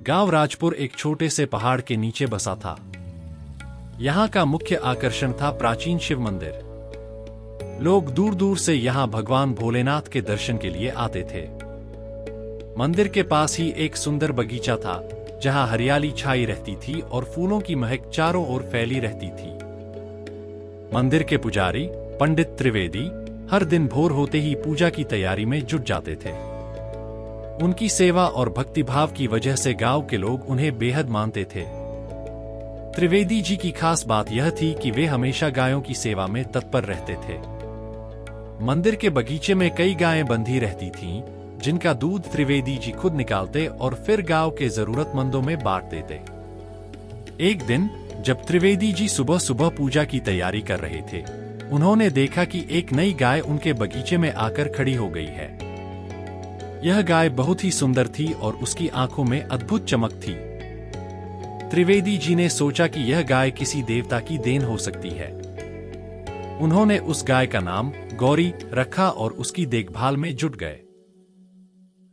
गांव राजपुर एक छोटे से पहाड़ के नीचे बसा था। यहाँ का मुख्य आकर्षण था प्राचीन शिव मंदिर। लोग दूर दूर से यहाँ भगवान भोलेनाथ के दर्शन के लिए आते थे। मंदिर के पास ही एक सुंदर बगीचा था, जहाँ हरियाली छाई रहती थी और फूलों की महक चारों ओर फैली रहती थी। मंदिर के पुजारी पंडित त्रिवेदी हर दिन भोर होते ही पूजा की तैयारी में जुट जाते थे। उनकी सेवा और भक्तिभाव की वजह से गांव के लोग उन्हें बेहद मानते थे। त्रिवेदी जी की खास बात यह थी कि वे हमेशा गायों की सेवा में तत्पर रहते थे। मंदिर के बगीचे में कई गायें बंधी रहती थीं, जिनका दूध त्रिवेदी जी खुद निकालते और फिर गांव के जरूरतमंदों में बांट देते। एक दिन जब त्रिवेदी जी सुबह सुबह पूजा की तैयारी कर रहे थे, उन्होंने देखा कि एक नई गाय उनके बगीचे में आकर खड़ी हो गई है। यह गाय बहुत ही सुंदर थी और उसकी आंखों में अद्भुत चमक थी। त्रिवेदी जी ने सोचा कि यह गाय किसी देवता की देन हो सकती है। उन्होंने उस गाय का नाम गौरी रखा और उसकी देखभाल में जुट गए।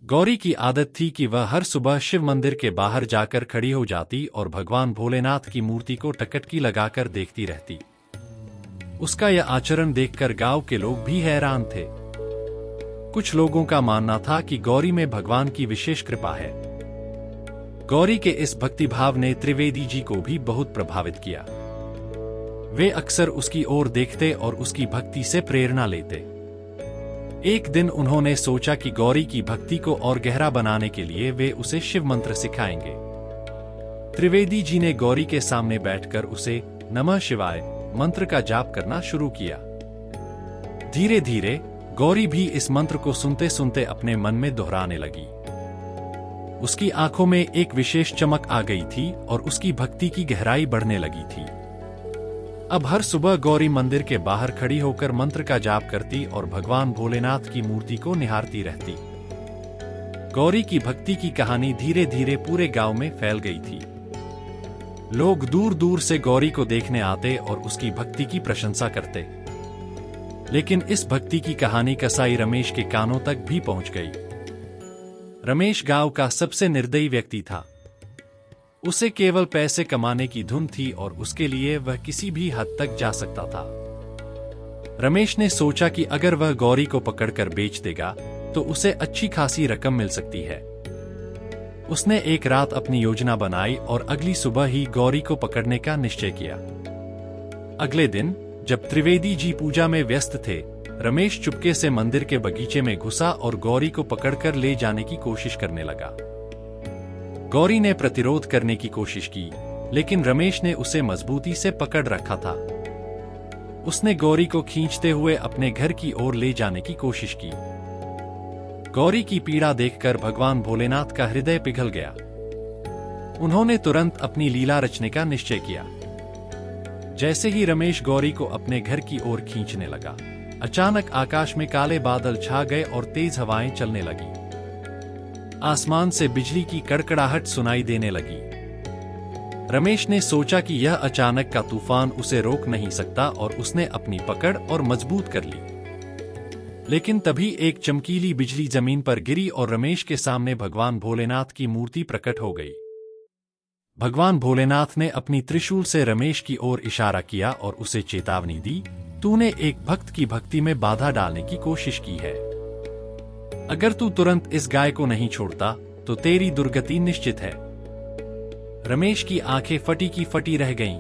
गौरी की आदत थी कि वह हर सुबह शिव मंदिर के बाहर जाकर खड़ी हो जाती और भगवान भोलेनाथ की मूर्ति को टकटकी लगाकर देखती रहती। उसका यह आचरण देखकर गांव के लोग भी हैरान थे। कुछ लोगों का मानना था कि गौरी में भगवान की विशेष कृपा है। गौरी के इस भक्तिभाव ने त्रिवेदी जी को भी बहुत प्रभावित किया। वे अक्सर उसकी ओर देखते और उसकी भक्ति से प्रेरणा लेते। एक दिन उन्होंने सोचा कि गौरी की भक्ति को और गहरा बनाने के लिए वे उसे शिव मंत्र सिखाएंगे। त्रिवेदी जी ने गौरी के सामने बैठकर उसे नमः शिवाय मंत्र का जाप करना शुरू किया। धीरे धीरे गौरी भी इस मंत्र को सुनते सुनते अपने मन में दोहराने लगी। उसकी आंखों में एक विशेष चमक आ गई थी और उसकी भक्ति की गहराई बढ़ने लगी थी। अब हर सुबह गौरी मंदिर के बाहर खड़ी होकर मंत्र का जाप करती और भगवान भोलेनाथ की मूर्ति को निहारती रहती। गौरी की भक्ति की कहानी धीरे धीरे पूरे गांव में फैल गई थी। लोग दूर दूर से गौरी को देखने आते और उसकी भक्ति की प्रशंसा करते। लेकिन इस भक्ति की कहानी कसाई रमेश के कानों तक भी पहुंच गई। रमेश गांव का सबसे निर्दयी व्यक्ति था। उसे केवल पैसे कमाने की धुन थी और उसके लिए वह किसी भी हद तक जा सकता था। रमेश ने सोचा कि अगर वह गौरी को पकड़कर बेच देगा तो उसे अच्छी खासी रकम मिल सकती है। उसने एक रात अपनी योजना बनाई और अगली सुबह ही गौरी को पकड़ने का निश्चय किया। अगले दिन जब त्रिवेदी जी पूजा में व्यस्त थे, रमेश चुपके से मंदिर के बगीचे में घुसा और गौरी को पकड़कर ले जाने की कोशिश करने लगा। गौरी ने प्रतिरोध करने की कोशिश की, लेकिन रमेश ने उसे मजबूती से पकड़ रखा था। उसने गौरी को खींचते हुए अपने घर की ओर ले जाने की कोशिश की। गौरी की पीड़ा देखकर भगवान भोलेनाथ का हृदय पिघल गया। उन्होंने तुरंत अपनी लीला रचने का निश्चय किया। जैसे ही रमेश गौरी को अपने घर की ओर खींचने लगा, अचानक आकाश में काले बादल छा गए और तेज हवाएं चलने लगी। आसमान से बिजली की कड़कड़ाहट सुनाई देने लगी। रमेश ने सोचा कि यह अचानक का तूफान उसे रोक नहीं सकता और उसने अपनी पकड़ और मजबूत कर ली। लेकिन तभी एक चमकीली बिजली जमीन पर गिरी और रमेश के सामने भगवान भोलेनाथ की मूर्ति प्रकट हो गई। भगवान भोलेनाथ ने अपनी त्रिशूल से रमेश की ओर इशारा किया और उसे चेतावनी दी, तूने एक भक्त की भक्ति में बाधा डालने की कोशिश की है। अगर तू तुरंत इस गाय को नहीं छोड़ता तो तेरी दुर्गति निश्चित है। रमेश की आंखें फटी की फटी रह गईं।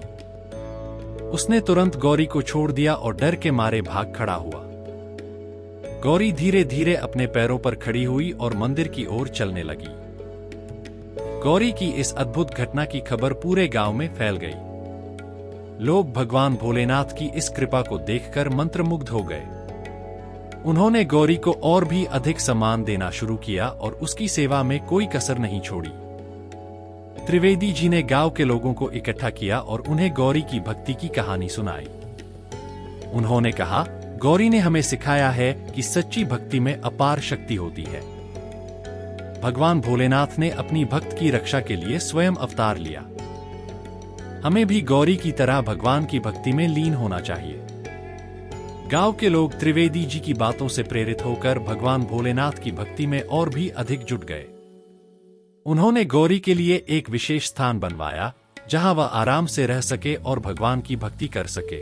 उसने तुरंत गौरी को छोड़ दिया और डर के मारे भाग खड़ा हुआ। गौरी धीरे धीरे अपने पैरों पर खड़ी हुई और मंदिर की ओर चलने लगी। गौरी की इस अद्भुत घटना की खबर पूरे गांव में फैल गई। लोग भगवान भोलेनाथ की इस कृपा को देखकर मंत्रमुग्ध हो गए। उन्होंने गौरी को और भी अधिक सम्मान देना शुरू किया और उसकी सेवा में कोई कसर नहीं छोड़ी। त्रिवेदी जी ने गांव के लोगों को इकट्ठा किया और उन्हें गौरी की भक्ति की कहानी सुनाई। उन्होंने कहा, गौरी ने हमें सिखाया है कि सच्ची भक्ति में अपार शक्ति होती है। भगवान भोलेनाथ ने अपनी भक्त की रक्षा के लिए स्वयं अवतार लिया। हमें भी गौरी की तरह भगवान की भक्ति में लीन होना चाहिए। गांव के लोग त्रिवेदी जी की बातों से प्रेरित होकर भगवान भोलेनाथ की भक्ति में और भी अधिक जुट गए। उन्होंने गौरी के लिए एक विशेष स्थान बनवाया जहां वह आराम से रह सके और भगवान की भक्ति कर सके।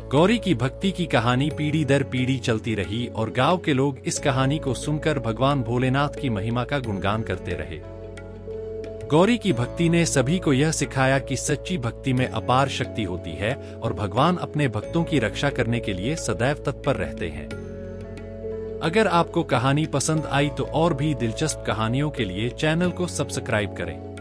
गौरी की भक्ति की कहानी पीढ़ी दर पीढ़ी चलती रही और गांव के लोग इस कहानी को सुनकर भगवान भोलेनाथ की महिमा का गुणगान करते रहे। गौरी की भक्ति ने सभी को यह सिखाया कि सच्ची भक्ति में अपार शक्ति होती है और भगवान अपने भक्तों की रक्षा करने के लिए सदैव तत्पर रहते हैं। अगर आपको कहानी पसंद आई तो और भी दिलचस्प कहानियों के लिए चैनल को सब्सक्राइब करें।